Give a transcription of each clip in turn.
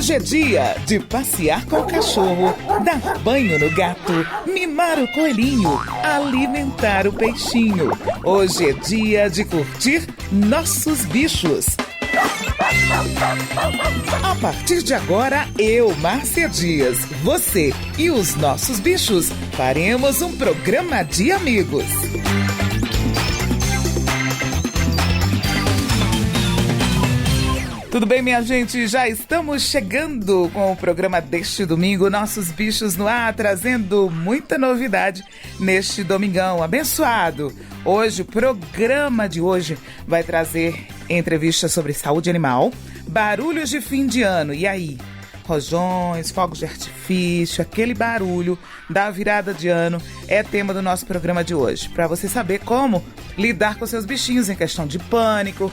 Hoje é dia de passear com o cachorro, dar banho no gato, mimar o coelhinho, alimentar o peixinho. Hoje é dia de curtir nossos bichos. A partir de agora, eu, Márcia Dias, você e os nossos bichos faremos um programa de amigos. Tudo bem, minha gente? Já estamos chegando com o programa deste domingo, Nossos Bichos no Ar, trazendo muita novidade neste domingão abençoado. Hoje, o programa de hoje vai trazer entrevistas sobre saúde animal, barulhos de fim de ano, e aí? Rojões, fogos de artifício, aquele barulho da virada de ano é tema do nosso programa de hoje. Para você saber como lidar com seus bichinhos em questão de pânico,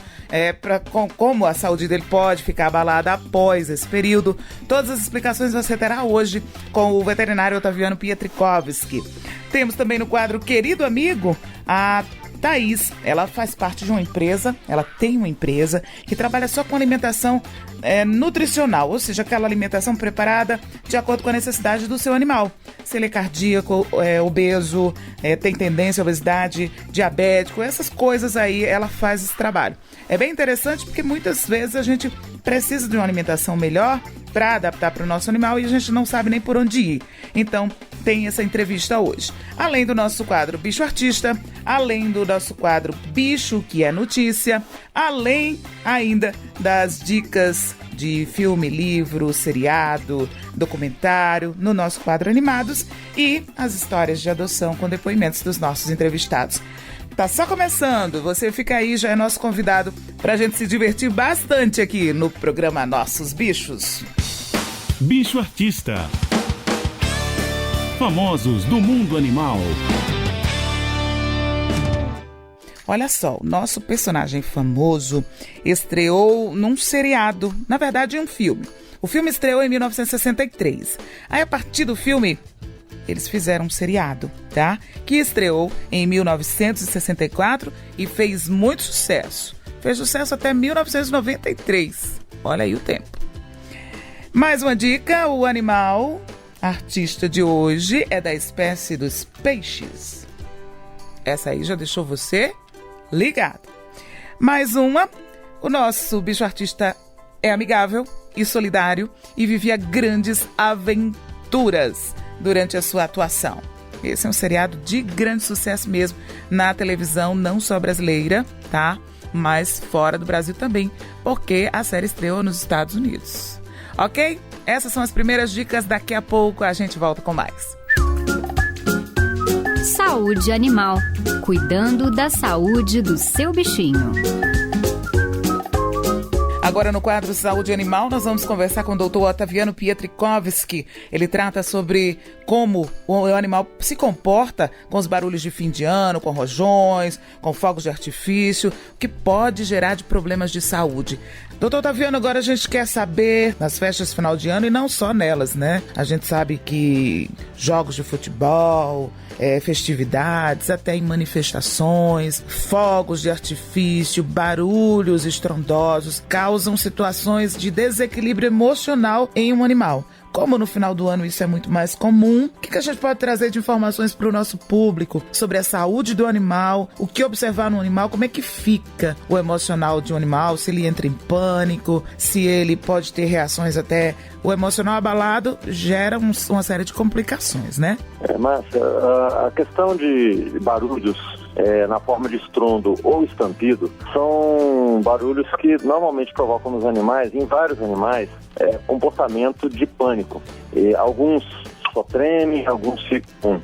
como a saúde dele pode ficar abalada após esse período. Todas as explicações você terá hoje com o veterinário Otaviano Pietrikowski. Temos também no quadro Querido Amigo a Thaís. Ela faz parte de uma empresa, ela tem uma empresa que trabalha só com alimentação nutricional, ou seja, aquela alimentação preparada de acordo com a necessidade do seu animal. Se ele é cardíaco, obeso, tem tendência à obesidade, diabético, essas coisas aí, ela faz esse trabalho. É bem interessante porque muitas vezes a gente precisa de uma alimentação melhor para adaptar para o nosso animal e a gente não sabe nem por onde ir. Então, tem essa entrevista hoje. Além do nosso quadro Bicho Artista, além do nosso quadro Bicho que é Notícia, além ainda das dicas de filme, livro, seriado, documentário, no nosso quadro Animados e as histórias de adoção com depoimentos dos nossos entrevistados. Tá só começando, você fica aí, já é nosso convidado pra gente se divertir bastante aqui no programa Nossos Bichos. Bicho Artista. Famosos do mundo animal. Olha só, o nosso personagem famoso estreou num seriado, na verdade um filme. O filme estreou em 1963. Aí a partir do filme, eles fizeram um seriado, tá? Que estreou em 1964 e fez muito sucesso. Fez sucesso até 1993. Olha aí o tempo. Mais uma dica, o animal artista de hoje é da espécie dos peixes. Essa aí já deixou você ligado. Mais uma, o nosso bicho artista é amigável e solidário e vivia grandes aventuras durante a sua atuação. Esse é um seriado de grande sucesso mesmo na televisão, não só brasileira, tá? Mas fora do Brasil também, porque a série estreou nos Estados Unidos. Ok? Essas são as primeiras dicas, daqui a pouco a gente volta com mais. Saúde animal. Cuidando da saúde do seu bichinho. Agora no quadro Saúde Animal nós vamos conversar com o Dr. Otaviano Pietrikowski. Ele trata sobre como o animal se comporta com os barulhos de fim de ano, com rojões, com fogos de artifício, o que pode gerar de problemas de saúde. Dr. Otaviano, agora a gente quer saber nas festas de final de ano e não só nelas, né? A gente sabe que jogos de futebol, festividades, até em manifestações, fogos de artifício, barulhos estrondosos causam situações de desequilíbrio emocional em um animal. Como no final do ano isso é muito mais comum, o que a gente pode trazer de informações para o nosso público sobre a saúde do animal, o que observar no animal, como é que fica o emocional de um animal, se ele entra em pânico, se ele pode ter reações até... O emocional abalado gera uma série de complicações, né? Márcia, a questão de barulhos na forma de estrondo ou estampido são barulhos que normalmente provocam nos animais, em vários animais, comportamento de pânico. E alguns só tremem, alguns ficam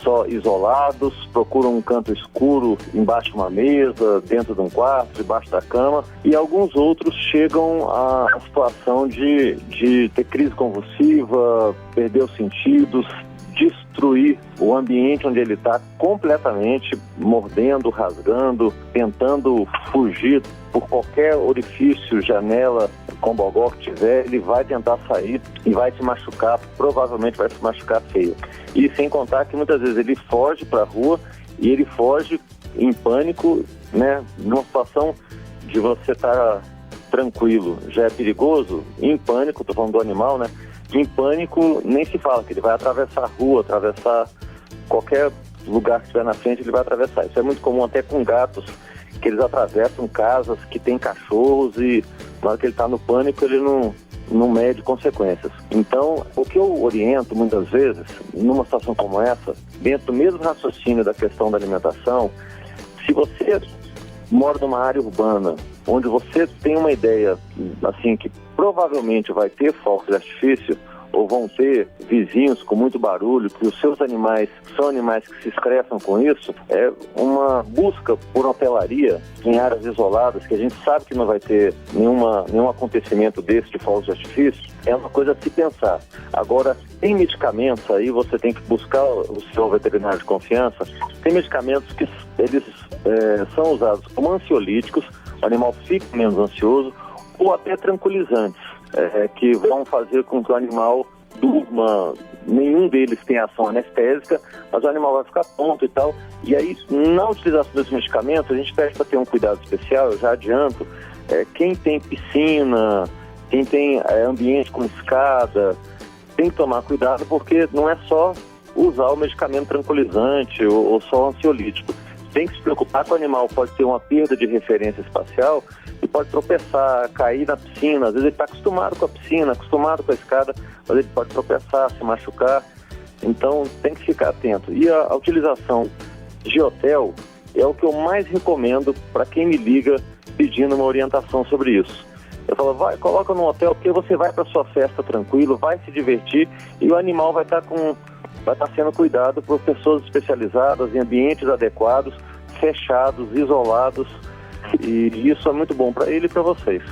só isolados, procuram um canto escuro embaixo de uma mesa, dentro de um quarto, debaixo da cama, e alguns outros chegam à situação de ter crise convulsiva, perder os sentidos, destruir o ambiente onde ele está completamente, mordendo, rasgando, tentando fugir por qualquer orifício, janela, com bogó que tiver, ele vai tentar sair e vai se machucar, provavelmente vai se machucar feio. E sem contar que muitas vezes ele foge para a rua e ele foge em pânico, né, numa situação de você estar tranquilo já é perigoso, em pânico, estou falando do animal, né? Em pânico nem se fala, que ele vai atravessar a rua, atravessar qualquer lugar que estiver na frente, ele vai atravessar. Isso é muito comum até com gatos, que eles atravessam casas que tem cachorros e na hora que ele está no pânico ele não mede consequências. Então, o que eu oriento muitas vezes, numa situação como essa, dentro do mesmo raciocínio da questão da alimentação, se você mora numa área urbana, onde você tem uma ideia, assim, que provavelmente vai ter fogos de artifício, ou vão ter vizinhos com muito barulho, que os seus animais são animais que se estressam com isso, é uma busca por hotelaria em áreas isoladas, que a gente sabe que não vai ter nenhum acontecimento desse de fogos de artifício, é uma coisa a se pensar. Agora, tem medicamentos aí, você tem que buscar o seu veterinário de confiança, tem medicamentos que eles são usados como ansiolíticos, o animal fica menos ansioso, ou até tranquilizantes, que vão fazer com que o animal durma. Nenhum deles tem ação anestésica, mas o animal vai ficar tonto e tal. E aí, na utilização desses medicamentos, a gente pede para ter um cuidado especial, eu já adianto, quem tem piscina, quem tem ambiente com escada, tem que tomar cuidado, porque não é só usar o medicamento tranquilizante ou só ansiolítico. Tem que se preocupar que o animal pode ter uma perda de referência espacial e pode tropeçar, cair na piscina. Às vezes ele está acostumado com a piscina, acostumado com a escada, mas ele pode tropeçar, se machucar. Então tem que ficar atento. E a utilização de hotel é o que eu mais recomendo para quem me liga pedindo uma orientação sobre isso. Eu falo, coloca no hotel, porque você vai para sua festa tranquilo, vai se divertir e o animal vai estar sendo cuidado por pessoas especializadas em ambientes adequados, fechados, isolados, e isso é muito bom para ele e para vocês.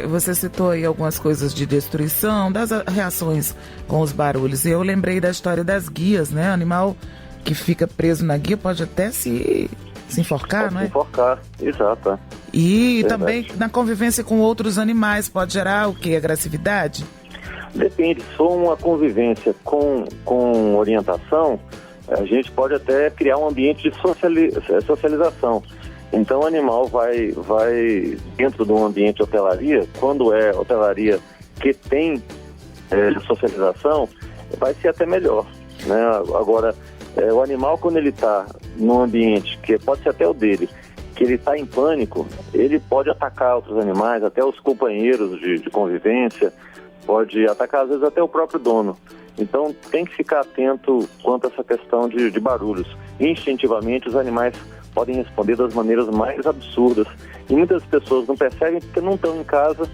Você citou aí algumas coisas de destruição, das reações com os barulhos, e eu lembrei da história das guias, né? O animal que fica preso na guia pode até se enforcar, pode, não é? Se enforcar, exato. E também na convivência com outros animais, pode gerar o quê? Agressividade? Depende, se for uma convivência com orientação, a gente pode até criar um ambiente de socialização. Então o animal vai dentro de um ambiente de hotelaria, quando é hotelaria que tem socialização, vai ser até melhor, né? Agora, o animal quando ele está num ambiente, que pode ser até o dele, que ele está em pânico, ele pode atacar outros animais, até os companheiros de convivência, pode atacar às vezes até o próprio dono. Então tem que ficar atento quanto a essa questão de barulhos. Instintivamente os animais podem responder das maneiras mais absurdas. E muitas pessoas não percebem porque não estão em casa,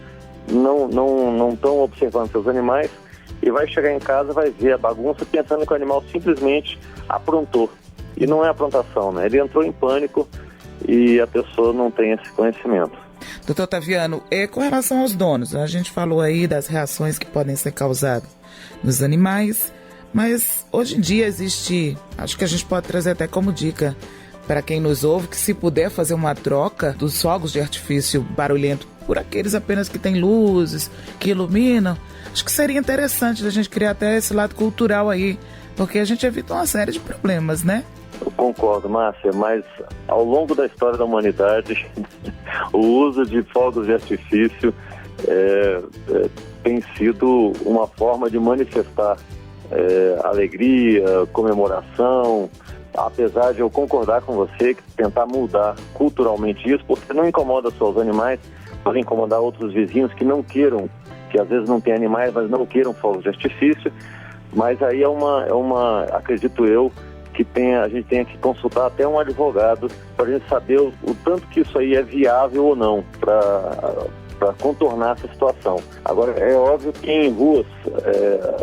não estão observando seus animais, e vai chegar em casa, vai ver a bagunça pensando que o animal simplesmente aprontou. E não é aprontação, né? Ele entrou em pânico e a pessoa não tem esse conhecimento. Doutor Taviano, com relação aos donos, a gente falou aí das reações que podem ser causadas nos animais, mas hoje em dia existe, acho que a gente pode trazer até como dica para quem nos ouve, que se puder fazer uma troca dos fogos de artifício barulhento por aqueles apenas que têm luzes, que iluminam, acho que seria interessante a gente criar até esse lado cultural aí, porque a gente evita uma série de problemas, né? Eu concordo, Márcia, mas ao longo da história da humanidade, o uso de fogos de artifício tem sido uma forma de manifestar alegria, comemoração, apesar de eu concordar com você que tentar mudar culturalmente isso, porque não incomoda só os animais, pode incomodar outros vizinhos que não queiram, que às vezes não tem animais, mas não queiram fogos de artifício, mas aí acredito eu, que a gente tem que consultar até um advogado para a gente saber o tanto que isso aí é viável ou não para contornar essa situação. Agora, é óbvio que em ruas,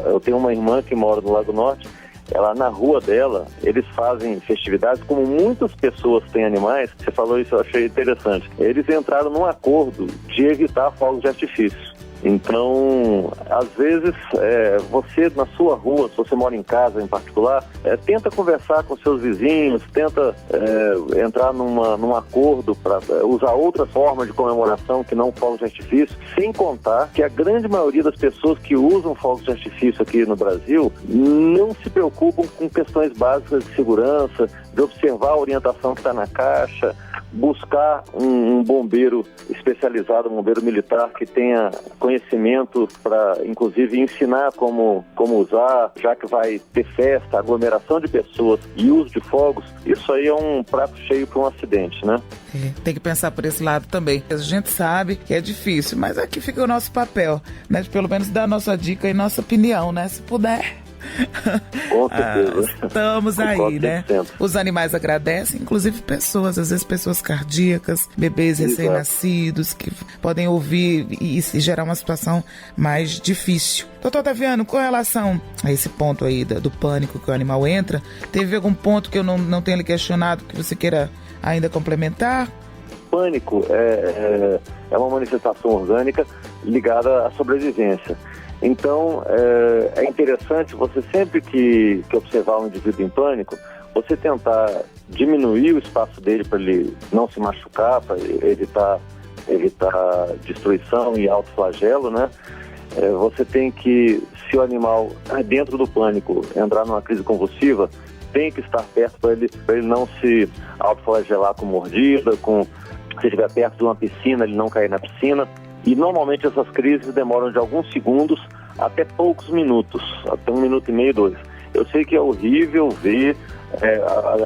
eu tenho uma irmã que mora no Lago Norte, ela na rua dela, eles fazem festividades, como muitas pessoas têm animais, você falou isso, eu achei interessante. Eles entraram num acordo de evitar fogos de artifício. Então, às vezes, você na sua rua, se você mora em casa em particular, tenta conversar com seus vizinhos, tenta entrar num acordo para usar outra forma de comemoração que não fogos de artifício, sem contar que a grande maioria das pessoas que usam fogos de artifício aqui no Brasil não se preocupam com questões básicas de segurança, de observar a orientação que está na caixa, buscar um bombeiro especializado, um bombeiro militar que tenha conhecimento para, inclusive, ensinar como usar, já que vai ter festa, aglomeração de pessoas e uso de fogos. Isso aí é um prato cheio para um acidente, né? Tem que pensar por esse lado também. A gente sabe que é difícil, mas aqui fica o nosso papel, né? De pelo menos dar nossa dica e nossa opinião, né? Se puder. Com certeza. Estamos aí, né? Os animais agradecem, inclusive pessoas, às vezes pessoas cardíacas, bebês recém-nascidos, que podem ouvir e gerar uma situação mais difícil. Doutor Otaviano, com relação a esse ponto aí do pânico que o animal entra, teve algum ponto que eu não tenha lhe questionado que você queira ainda complementar? Pânico é uma manifestação orgânica ligada à sobrevivência. Então, é interessante você sempre que observar um indivíduo em pânico, você tentar diminuir o espaço dele para ele não se machucar, para evitar destruição e autoflagelo, né? Você tem que, se o animal, dentro do pânico, entrar numa crise convulsiva, tem que estar perto para ele não se autoflagelar com mordida, se estiver perto de uma piscina, ele não cair na piscina. E normalmente essas crises demoram de alguns segundos até poucos minutos, até 1 minuto e meio, 2. Eu sei que é horrível ver,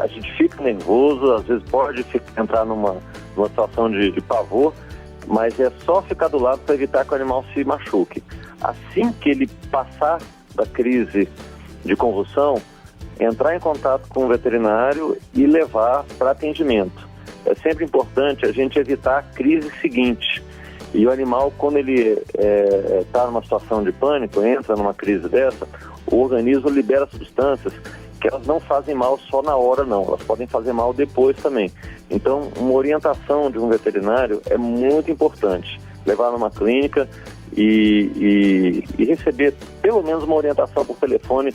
a gente fica nervoso, às vezes pode entrar numa situação de pavor, mas é só ficar do lado para evitar que o animal se machuque. Assim que ele passar da crise de convulsão, entrar em contato com o veterinário e levar para atendimento. É sempre importante a gente evitar a crise seguinte. E o animal, quando ele está numa situação de pânico, entra numa crise dessa, o organismo libera substâncias que elas não fazem mal só na hora, não. Elas podem fazer mal depois também. Então, uma orientação de um veterinário é muito importante. Levar numa clínica e receber pelo menos uma orientação por telefone,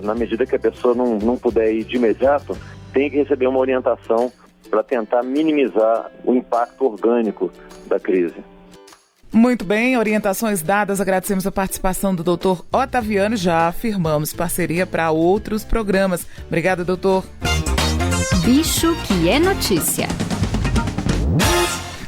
na medida que a pessoa não puder ir de imediato, tem que receber uma orientação para tentar minimizar o impacto orgânico da crise. Muito bem, orientações dadas, agradecemos a participação do Dr. Otaviano, já afirmamos parceria para outros programas. Obrigada, doutor. Bicho que é notícia.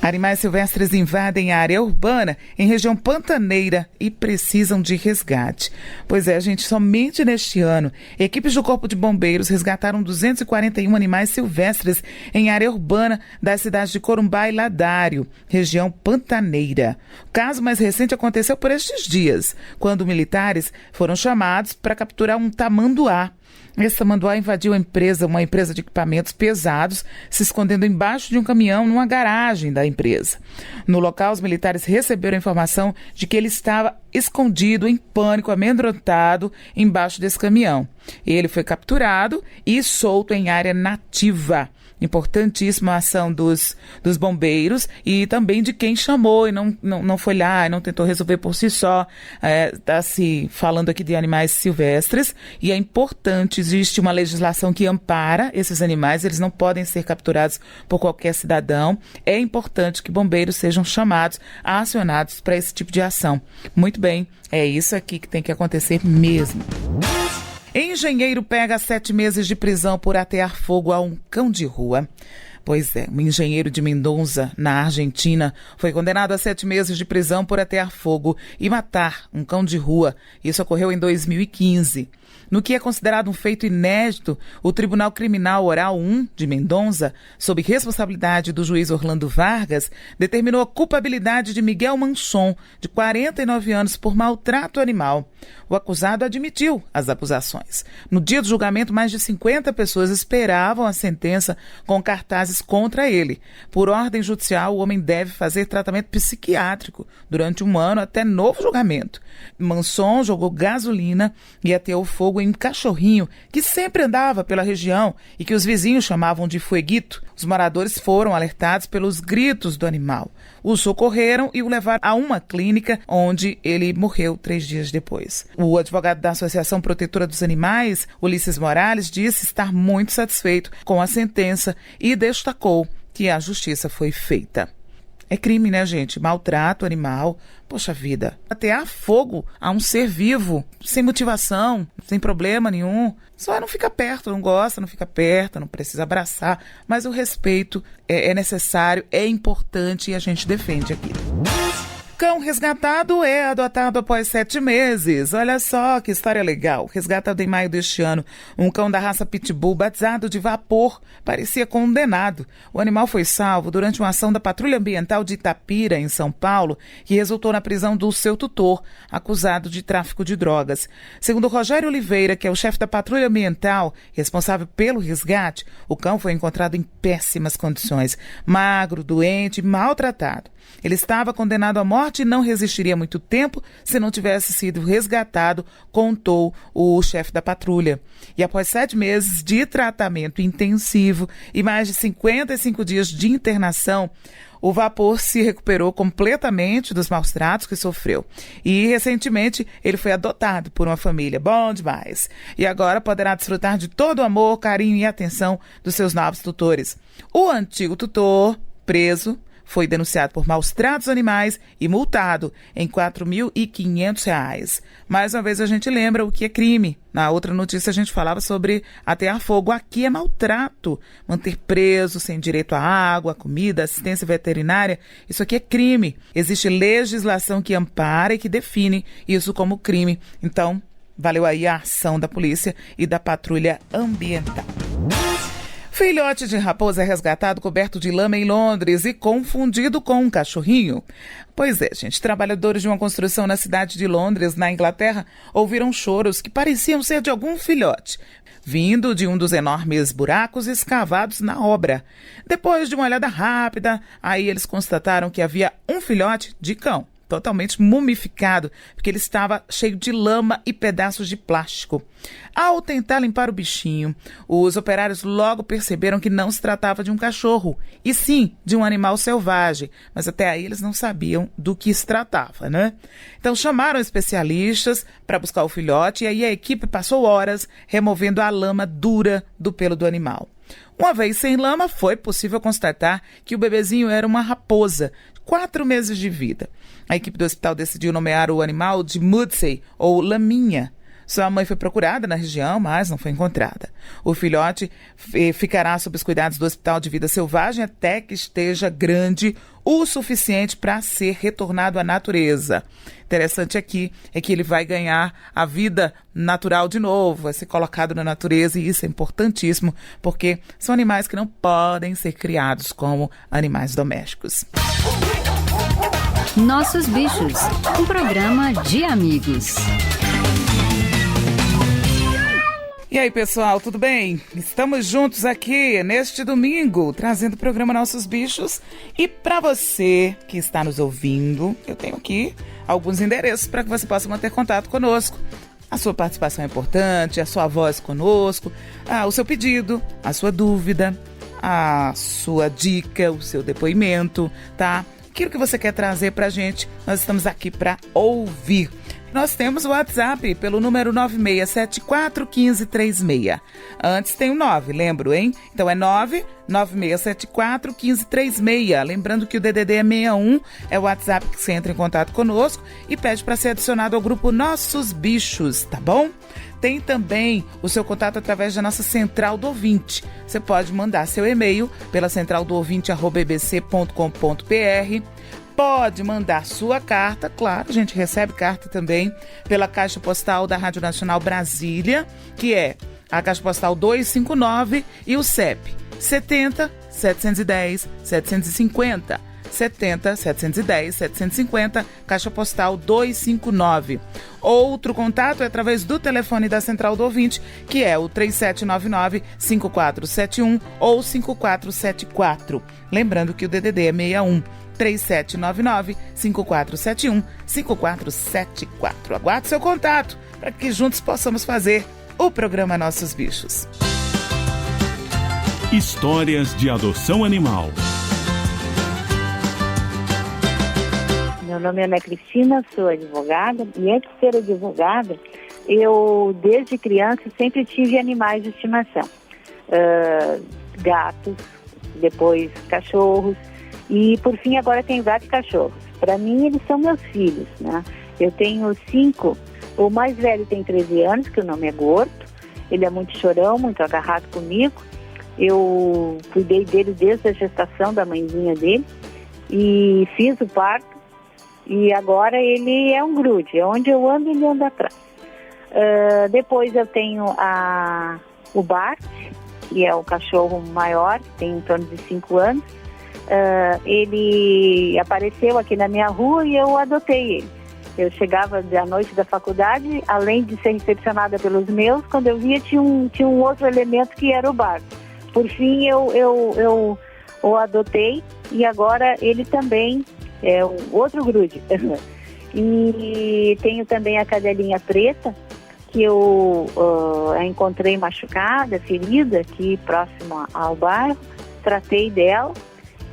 Animais silvestres invadem a área urbana em região pantaneira e precisam de resgate. Pois é, gente, somente neste ano, equipes do Corpo de Bombeiros resgataram 241 animais silvestres em área urbana das cidades de Corumbá e Ladário, região pantaneira. O caso mais recente aconteceu por estes dias, quando militares foram chamados para capturar um tamanduá. Esse tamanduá invadiu uma empresa de equipamentos pesados, se escondendo embaixo de um caminhão numa garagem da empresa. No local, os militares receberam a informação de que ele estava escondido, em pânico, amedrontado, embaixo desse caminhão. Ele foi capturado e solto em área nativa. Importantíssima a ação dos bombeiros e também de quem chamou e não foi lá e não tentou resolver por si só. Está se falando aqui de animais silvestres e é importante, existe uma legislação que ampara esses animais, eles não podem ser capturados por qualquer cidadão. É importante que bombeiros sejam chamados, acionados para esse tipo de ação. Muito bem, é isso aqui que tem que acontecer mesmo. Engenheiro pega 7 meses de prisão por atear fogo a um cão de rua. Pois é, um engenheiro de Mendoza, na Argentina, foi condenado a 7 meses de prisão por atear fogo e matar um cão de rua. Isso ocorreu em 2015. No que é considerado um feito inédito, o Tribunal Criminal Oral 1 de Mendoza, sob responsabilidade do juiz Orlando Vargas, determinou a culpabilidade de Miguel Manson, de 49 anos, por maltrato animal. O acusado admitiu as acusações. No dia do julgamento, mais de 50 pessoas esperavam a sentença com cartazes contra ele. Por ordem judicial, o homem deve fazer tratamento psiquiátrico durante 1 ano até novo julgamento. Manson jogou gasolina e ateou fogo em um cachorrinho que sempre andava pela região e que os vizinhos chamavam de Fueguito. Os moradores foram alertados pelos gritos do animal. O socorreram e o levaram a uma clínica onde ele morreu 3 dias depois. O advogado da Associação Protetora dos Animais, Ulisses Morales, disse estar muito satisfeito com a sentença e destacou que a justiça foi feita. É crime, né, gente? Maltrato animal. Poxa vida. Atear fogo a um ser vivo, sem motivação, sem problema nenhum. Só não fica perto, não gosta, não fica perto, não precisa abraçar. Mas o respeito é necessário, é importante e a gente defende aqui. Cão resgatado é adotado após 7 meses. Olha só que história legal. Resgatado em maio deste ano, um cão da raça Pitbull, batizado de Vapor, parecia condenado. O animal foi salvo durante uma ação da Patrulha Ambiental de Itapira, em São Paulo, que resultou na prisão do seu tutor, acusado de tráfico de drogas. Segundo Rogério Oliveira, que é o chefe da Patrulha Ambiental, responsável pelo resgate, o cão foi encontrado em péssimas condições, magro, doente e maltratado. Ele estava condenado à morte e não resistiria muito tempo se não tivesse sido resgatado, contou o chefe da patrulha. E após 7 meses de tratamento intensivo e mais de 55 dias de internação, o Vapor se recuperou completamente dos maus tratos que sofreu. E, recentemente, ele foi adotado por uma família. Bom demais. E agora poderá desfrutar de todo o amor, carinho e atenção dos seus novos tutores. O antigo tutor, preso, foi denunciado por maus tratos animais e multado em R$ 4.500. Mais uma vez a gente lembra o que é crime. Na outra notícia a gente falava sobre atear fogo. Aqui é maltrato. Manter preso, sem direito à água, comida, assistência veterinária. Isso aqui é crime. Existe legislação que ampara e que define isso como crime. Então, valeu aí a ação da polícia e da patrulha ambiental. Filhote de raposa é resgatado coberto de lama em Londres e confundido com um cachorrinho. Pois é, gente, trabalhadores de uma construção na cidade de Londres, na Inglaterra, ouviram choros que pareciam ser de algum filhote, vindo de um dos enormes buracos escavados na obra. Depois de uma olhada rápida, aí eles constataram que havia um filhote de cão, totalmente mumificado, porque ele estava cheio de lama e pedaços de plástico. Ao tentar limpar o bichinho, os operários logo perceberam que não se tratava de um cachorro, e sim de um animal selvagem, mas até aí eles não sabiam do que se tratava, né? Então chamaram especialistas para buscar o filhote, e aí a equipe passou horas removendo a lama dura do pelo do animal. Uma vez sem lama, foi possível constatar que o bebezinho era uma raposa, 4 meses de vida. A equipe do hospital decidiu nomear o animal de Mudsey, ou Laminha. Sua mãe foi procurada na região, mas não foi encontrada. O filhote ficará sob os cuidados do Hospital de Vida Selvagem até que esteja grande o suficiente para ser retornado à natureza. Interessante aqui é que ele vai ganhar a vida natural de novo, vai ser colocado na natureza, e isso é importantíssimo, porque são animais que não podem ser criados como animais domésticos. Nossos Bichos, um programa de amigos. E aí, pessoal, tudo bem? Estamos juntos aqui neste domingo, trazendo o programa Nossos Bichos. E para você que está nos ouvindo, eu tenho aqui alguns endereços para que você possa manter contato conosco. A sua participação é importante, a sua voz conosco, o seu pedido, a sua dúvida, a sua dica, o seu depoimento, tá? Aquilo que você quer trazer pra gente, nós estamos aqui para ouvir. Nós temos o WhatsApp pelo número 96741536. Antes tem o 9, lembro, hein? Então é 996741536. Lembrando que o DDD é 61, é o WhatsApp que você entra em contato conosco e pede para ser adicionado ao grupo Nossos Bichos, tá bom? Tem também o seu contato através da nossa Central do Ouvinte. Você pode mandar seu e-mail pela centraldoovinte@bbc.com.br. Pode mandar sua carta, claro, a gente recebe carta também pela Caixa Postal da Rádio Nacional Brasília, que é a Caixa Postal 259 e o CEP 70 710 750. 70 710 750, Caixa Postal 259. Outro contato é através do telefone da Central do Ouvinte, que é o 3799-5471 ou 5474. Lembrando que o DDD é 61. 3799-5471-5474. Aguarde seu contato para que juntos possamos fazer o programa Nossos Bichos. Histórias de adoção animal. Meu nome é Ana Cristina, sou advogada, e antes de ser advogada, eu desde criança sempre tive animais de estimação. Gatos, depois cachorros, E, por fim, agora tenho gato e cachorro. Para mim, eles são meus filhos, né? Eu tenho 5. O mais velho tem 13 anos, que o nome é Gordo. Ele é muito chorão, muito agarrado comigo. Eu cuidei dele desde a gestação da mãezinha dele e fiz o parto. E agora ele é um grude. Onde eu ando, ele anda atrás. Depois eu tenho o Bart, que é o cachorro maior, que tem em torno de 5 anos. Ele apareceu aqui na minha rua e eu adotei ele. Eu chegava à noite da faculdade, além de ser recepcionada pelos meus, quando eu via tinha um outro elemento que era o Bart. Por fim, eu o adotei e agora ele também é um outro grude. E tenho também a cadelinha preta, que eu encontrei machucada, ferida, aqui próximo ao bairro. Tratei dela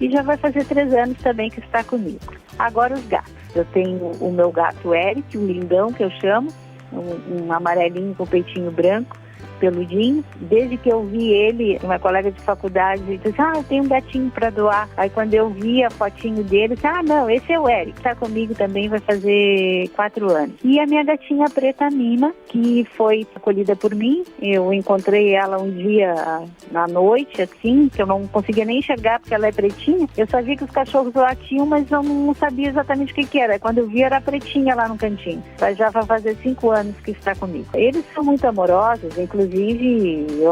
e já vai fazer 3 anos também que está comigo. Agora os gatos. Eu tenho o meu gato Eric, um lindão que eu chamo, um amarelinho com peitinho branco, peludinho. Desde que eu vi ele, uma colega de faculdade disse, eu tenho um gatinho para doar. Aí quando eu vi a fotinho dele, disse, não, esse é o Eric, está comigo também, vai fazer 4 anos. E a minha gatinha preta Mima, que foi acolhida por mim, eu encontrei ela um dia na noite, assim, que eu não conseguia nem enxergar porque ela é pretinha. Eu só vi que os cachorros latiam, mas eu não sabia exatamente o que era. Quando eu vi, era pretinha lá no cantinho. Mas já vai fazer 5 anos que está comigo. Eles são muito amorosos, inclusive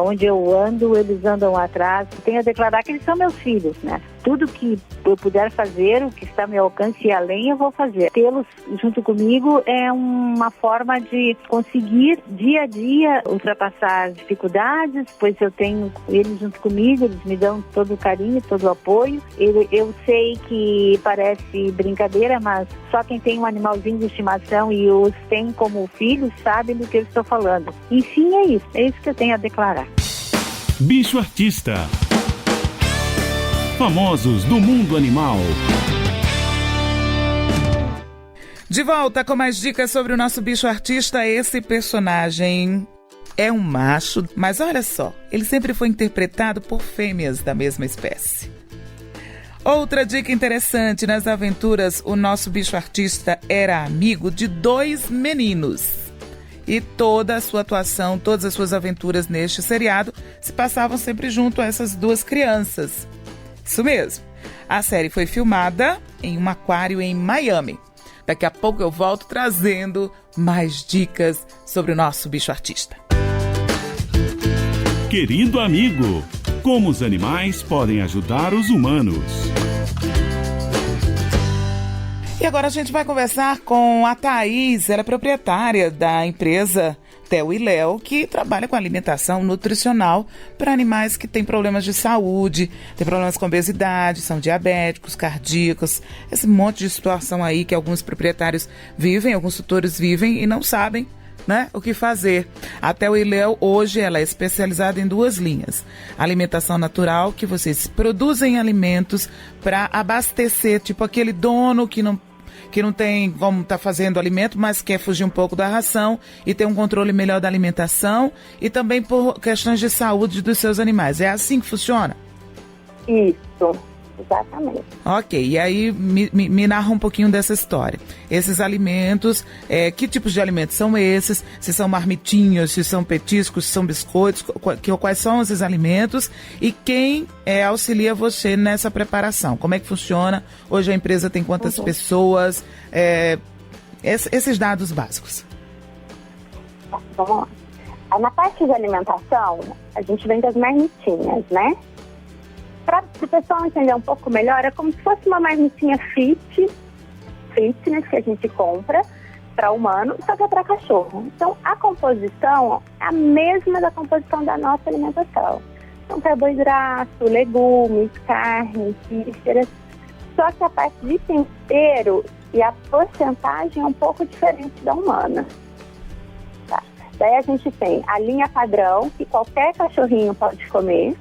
onde eu ando, eles andam atrás. Tenho a declarar que eles são meus filhos, né? Tudo que eu puder fazer, o que está ao meu alcance e além, eu vou fazer. Tê-los junto comigo é uma forma de conseguir dia a dia ultrapassar dificuldades, pois eu tenho eles junto comigo, eles me dão todo o carinho, todo o apoio. Eu sei que parece brincadeira, mas só quem tem um animalzinho de estimação e os tem como filhos sabe do que eu estou falando. Enfim, é isso que eu tenho a declarar. Bicho Artista. Famosos do mundo animal. De volta com mais dicas sobre o nosso bicho artista. Esse personagem é um macho, mas olha só, ele sempre foi interpretado por fêmeas da mesma espécie. Outra dica interessante: nas aventuras, o nosso bicho artista era amigo de 2 meninos. E toda a sua atuação, todas as suas aventuras neste seriado se passavam sempre junto a essas 2 crianças. Isso mesmo. A série foi filmada em um aquário em Miami. Daqui a pouco eu volto trazendo mais dicas sobre o nosso bicho artista. Querido amigo, como os animais podem ajudar os humanos? E agora a gente vai conversar com a Thaís, ela é proprietária da empresa Theo e Léo, que trabalha com alimentação nutricional para animais que têm problemas de saúde, têm problemas com obesidade, são diabéticos, cardíacos, esse monte de situação aí que alguns proprietários vivem, alguns tutores vivem e não sabem, né, o que fazer. A Theo e Léo hoje ela é especializada em 2 linhas. Alimentação natural, que vocês produzem alimentos para abastecer, tipo aquele dono que não tem como estar fazendo alimento, mas quer fugir um pouco da ração e ter um controle melhor da alimentação, e também por questões de saúde dos seus animais. É assim que funciona? Isso, exatamente. Ok, e aí me narra um pouquinho dessa história. Esses alimentos, que tipos de alimentos são esses? Se são marmitinhos, se são petiscos, se são biscoitos, quais são esses alimentos e quem auxilia você nessa preparação? Como é que funciona? Hoje a empresa tem quantas pessoas? Esses dados básicos. Vamos lá. Na parte de alimentação, a gente vende as marmitinhas, né? Para o pessoal entender um pouco melhor, é como se fosse uma marmitinha fitness que a gente compra para humano, só que é para cachorro. Então, a composição é a mesma da composição da nossa alimentação. Então, carboidrato, legumes, carnes, vísceras. Só que a parte de tempero e a porcentagem é um pouco diferente da humana. Tá? Daí a gente tem a linha padrão, que qualquer cachorrinho pode comer.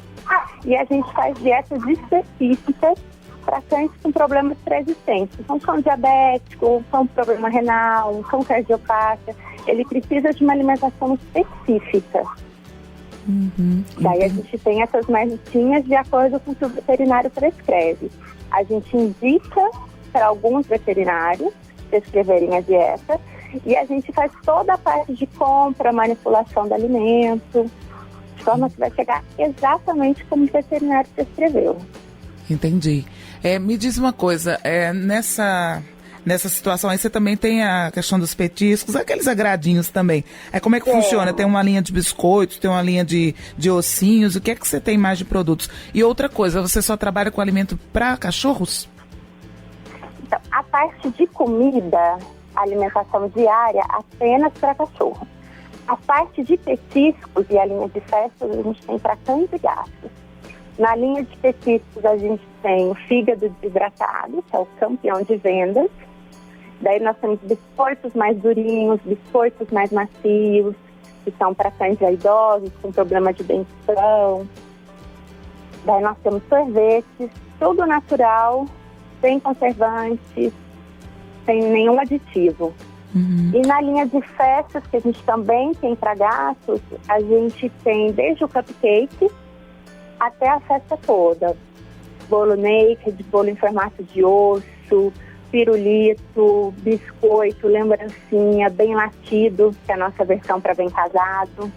E a gente faz dietas específicas para cães com problemas pré-existentes. Então, cão diabético, cão com problema renal, cão cardiopata. Ele precisa de uma alimentação específica. Daí a gente tem essas marmitinhas de acordo com o que o veterinário prescreve. A gente indica para alguns veterinários prescreverem a dieta e a gente faz toda a parte de compra, manipulação do alimento, de forma que vai chegar exatamente como o veterinário prescreveu. Entendi. Me diz uma coisa, nessa situação aí você também tem a questão dos petiscos, aqueles agradinhos também. Como é que funciona? Tem uma linha de biscoitos, tem uma linha de ossinhos, o que é que você tem mais de produtos? E outra coisa, você só trabalha com alimento para cachorros? Então, a parte de comida, alimentação diária, apenas para cachorro. A parte de petiscos e a linha de festas, a gente tem para cães e gatos. Na linha de petiscos, a gente tem o fígado desidratado, que é o campeão de vendas. Daí nós temos biscoitos mais durinhos, biscoitos mais macios, que são para cães já idosos, com problema de dentição. Daí nós temos sorvetes, tudo natural, sem conservantes, sem nenhum aditivo. E na linha de festas, que a gente também tem para gatos, a gente tem desde o cupcake até a festa toda. Bolo naked, bolo em formato de osso, pirulito, biscoito, lembrancinha, bem latido, que é a nossa versão para bem casado.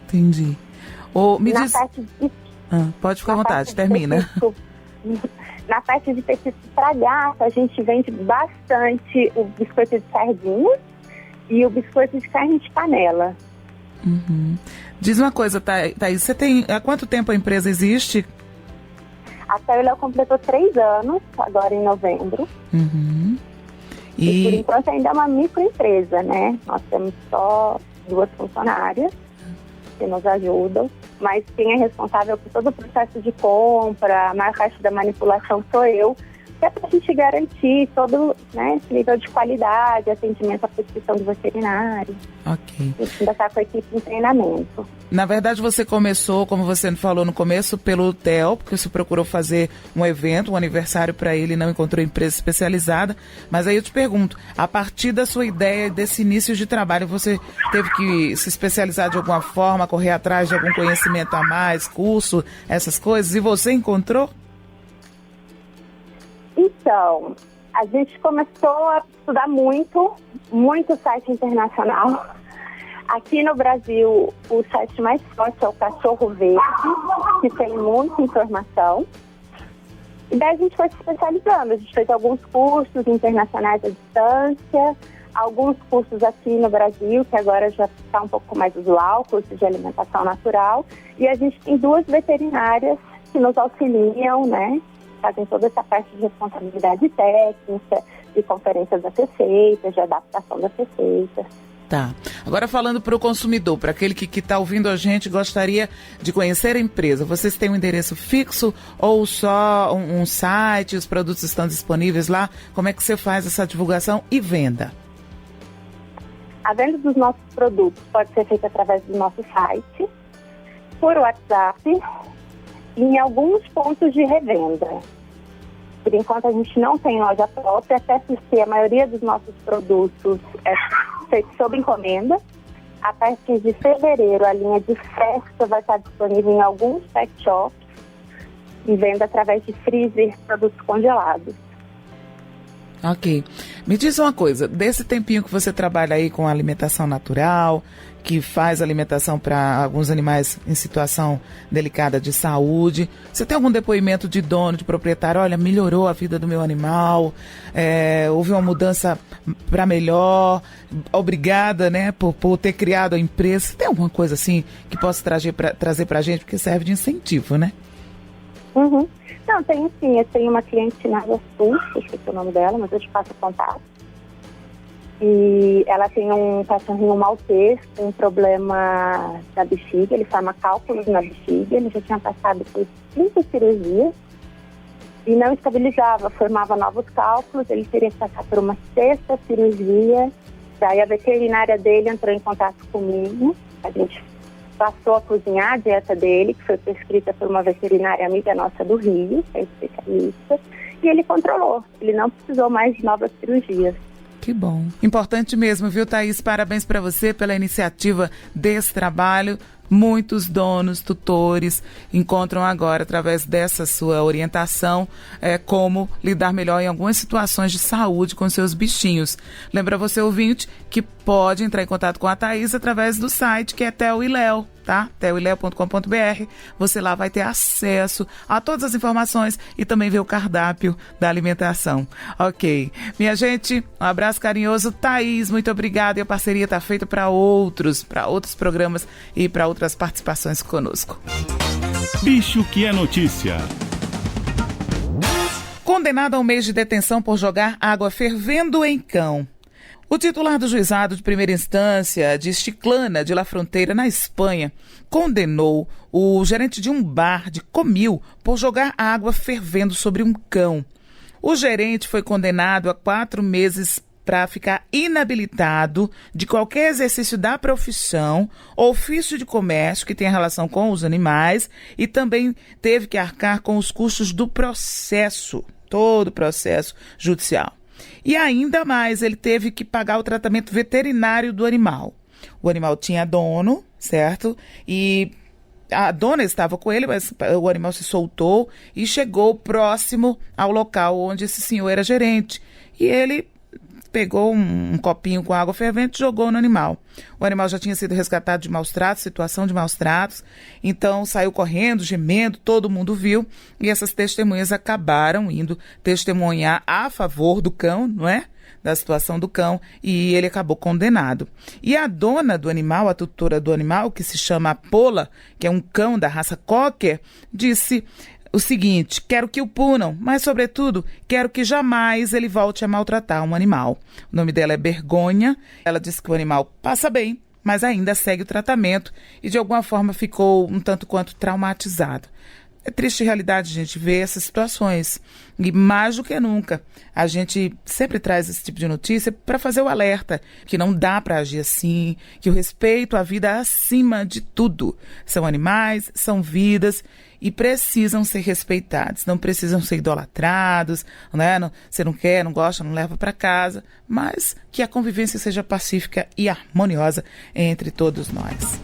Entendi. Pode ficar à vontade, termina. Na parte de petisco para gato, a gente vende bastante o biscoito de sardinha e o biscoito de carne de panela. Diz uma coisa, Thaís, você tem... Há quanto tempo a empresa existe? A Célia completou 3 anos, agora em novembro. E por enquanto ainda é uma microempresa, né? Nós temos só 2 funcionárias que nos ajudam, mas quem é responsável por todo o processo de compra, a maior parte da manipulação sou eu, que é para a gente garantir todo, né, esse nível de qualidade, atendimento à prescrição do veterinário. Ok. A gente ainda está com a equipe em treinamento. Na verdade, você começou, como você falou no começo, pelo Theo, porque você procurou fazer um evento, um aniversário para ele e não encontrou empresa especializada. Mas aí eu te pergunto, a partir da sua ideia, desse início de trabalho, você teve que se especializar de alguma forma, correr atrás de algum conhecimento a mais, curso, essas coisas, e você encontrou? Então, a gente começou a estudar muito site internacional. Aqui no Brasil, o site mais forte é o Cachorro Verde, que tem muita informação. E daí a gente foi se especializando. A gente fez alguns cursos internacionais à distância, alguns cursos aqui no Brasil, que agora já está um pouco mais usual, curso de alimentação natural. E a gente tem 2 veterinárias que nos auxiliam, né? Fazem toda essa parte de responsabilidade técnica, de conferências das receitas, de adaptação das receitas. Tá. Agora falando para o consumidor, para aquele que está ouvindo a gente, gostaria de conhecer a empresa. Vocês têm um endereço fixo ou só um site, os produtos estão disponíveis lá? Como é que você faz essa divulgação e venda? A venda dos nossos produtos pode ser feita através do nosso site, por WhatsApp e em alguns pontos de revenda. Por enquanto a gente não tem loja própria, até porque a maioria dos nossos produtos é feito sob encomenda. A partir de fevereiro, a linha de festa vai estar disponível em alguns pet shops e venda através de freezer, produtos congelados. Ok. Me diz uma coisa, desse tempinho que você trabalha aí com alimentação natural, que faz alimentação para alguns animais em situação delicada de saúde, você tem algum depoimento de dono, de proprietário? Olha, melhorou a vida do meu animal, houve uma mudança para melhor, obrigada, né, por ter criado a empresa. Você tem alguma coisa assim que possa trazer para a gente, porque serve de incentivo, né? Não, tenho sim. Eu tenho uma cliente na Sul, esqueci o nome dela, mas eu te passo o contato. E ela tem um cachorrinho maltês com um problema na bexiga, ele forma cálculos na bexiga, ele já tinha passado por 5 cirurgias e não estabilizava, formava novos cálculos, ele teria que passar por uma 6ª cirurgia. Daí a veterinária dele entrou em contato comigo, a gente passou a cozinhar a dieta dele, que foi prescrita por uma veterinária amiga nossa do Rio, que é especialista, e ele controlou, ele não precisou mais de novas cirurgias. Que bom. Importante mesmo, viu, Thaís? Parabéns para você pela iniciativa desse trabalho. Muitos donos, tutores encontram agora, através dessa sua orientação, como lidar melhor em algumas situações de saúde com seus bichinhos. Lembra você, ouvinte, que pode entrar em contato com a Thaís através do site, que é Theo e Léo, tá? teoileo.com.br. Você lá vai ter acesso a todas as informações e também ver o cardápio da alimentação. Ok. Minha gente, um abraço carinhoso. Thaís, muito obrigada. E a parceria está feita para outros programas e para outras participações conosco. Bicho que é notícia. Condenado a 1 mês de detenção por jogar água fervendo em cão. O titular do juizado de primeira instância de Chiclana de La Fronteira, na Espanha, condenou o gerente de um bar de Comil por jogar água fervendo sobre um cão. O gerente foi condenado a 4 meses para ficar inabilitado de qualquer exercício da profissão, ofício de comércio que tenha relação com os animais, e também teve que arcar com os custos do processo, todo o processo judicial. E ainda mais, ele teve que pagar o tratamento veterinário do animal. O animal tinha dono, certo? E a dona estava com ele, mas o animal se soltou e chegou próximo ao local onde esse senhor era gerente. E ele pegou um copinho com água fervente e jogou no animal. O animal já tinha sido resgatado de maus tratos, situação de maus tratos, então saiu correndo, gemendo, todo mundo viu, e essas testemunhas acabaram indo testemunhar a favor do cão, não é? Da situação do cão, e ele acabou condenado. E a dona do animal, a tutora do animal, que se chama Pola, que é um cão da raça Cocker, disse o seguinte: quero que o punam, mas, sobretudo, quero que jamais ele volte a maltratar um animal. O nome dela é Bergonha. Ela disse que o animal passa bem, mas ainda segue o tratamento e, de alguma forma, ficou um tanto quanto traumatizado. É triste realidade a gente ver essas situações. E mais do que nunca, a gente sempre traz esse tipo de notícia para fazer o alerta que não dá para agir assim, que o respeito à vida é acima de tudo. São animais, são vidas e precisam ser respeitados. Não precisam ser idolatrados, né? Você não quer, não gosta, não leva para casa, mas que a convivência seja pacífica e harmoniosa entre todos nós.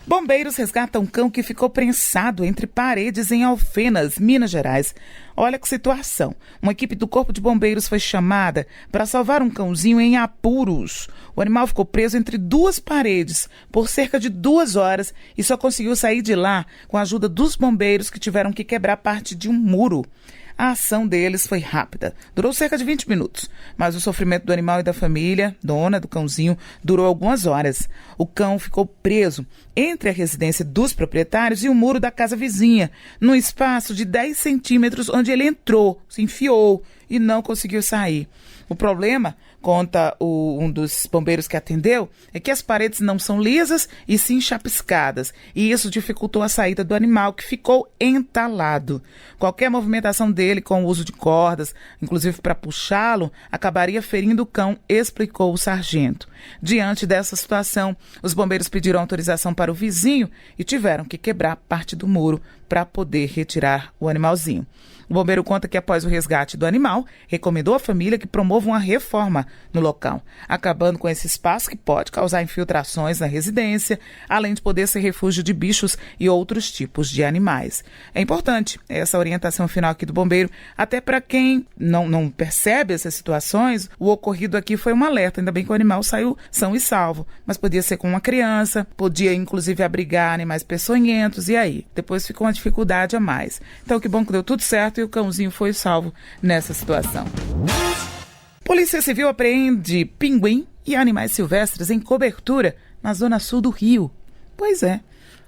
Bombeiros resgatam um cão que ficou prensado entre paredes em Alfenas, Minas Gerais. Olha que situação. Uma equipe do Corpo de Bombeiros foi chamada para salvar um cãozinho em apuros. O animal ficou preso entre 2 paredes por cerca de 2 horas e só conseguiu sair de lá com a ajuda dos bombeiros, que tiveram que quebrar parte de um muro. A ação deles foi rápida, durou cerca de 20 minutos, mas o sofrimento do animal e da família, dona do cãozinho, durou algumas horas. O cão ficou preso entre a residência dos proprietários e o muro da casa vizinha, num espaço de 10 centímetros onde ele entrou, se enfiou e não conseguiu sair. O problema, conta um dos bombeiros que atendeu, é que as paredes não são lisas e sim chapiscadas, e isso dificultou a saída do animal, que ficou entalado. Qualquer movimentação dele com o uso de cordas, inclusive para puxá-lo, acabaria ferindo o cão, explicou o sargento. Diante dessa situação, os bombeiros pediram autorização para o vizinho e tiveram que quebrar parte do muro para poder retirar o animalzinho. O bombeiro conta que, após o resgate do animal, recomendou à família que promova uma reforma no local, acabando com esse espaço que pode causar infiltrações na residência, além de poder ser refúgio de bichos e outros tipos de animais. É importante essa orientação final aqui do bombeiro, até para quem não percebe essas situações. O ocorrido aqui foi um alerta, ainda bem que o animal saiu são e salvo, mas podia ser com uma criança, podia inclusive abrigar animais peçonhentos, e aí? Depois ficou uma dificuldade a mais. Então, que bom que deu tudo certo e o cãozinho foi salvo nessa situação. Polícia Civil apreende pinguim e animais silvestres em cobertura na zona sul do Rio. Pois é,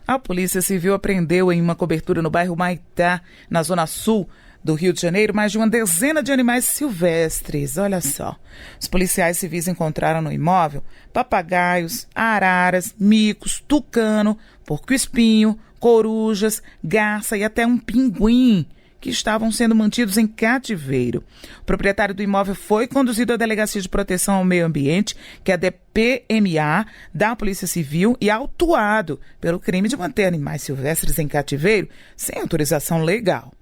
a Polícia Civil apreendeu em uma cobertura no bairro Maitá, na zona sul do Rio de Janeiro, mais de uma dezena de animais silvestres. Olha só. Os policiais civis encontraram no imóvel papagaios, araras, micos, tucano, porco-espinho, corujas, garça e até um pinguim, que estavam sendo mantidos em cativeiro. O proprietário do imóvel foi conduzido à Delegacia de Proteção ao Meio Ambiente, que é a DPMA, da Polícia Civil, e autuado pelo crime de manter animais silvestres em cativeiro sem autorização legal.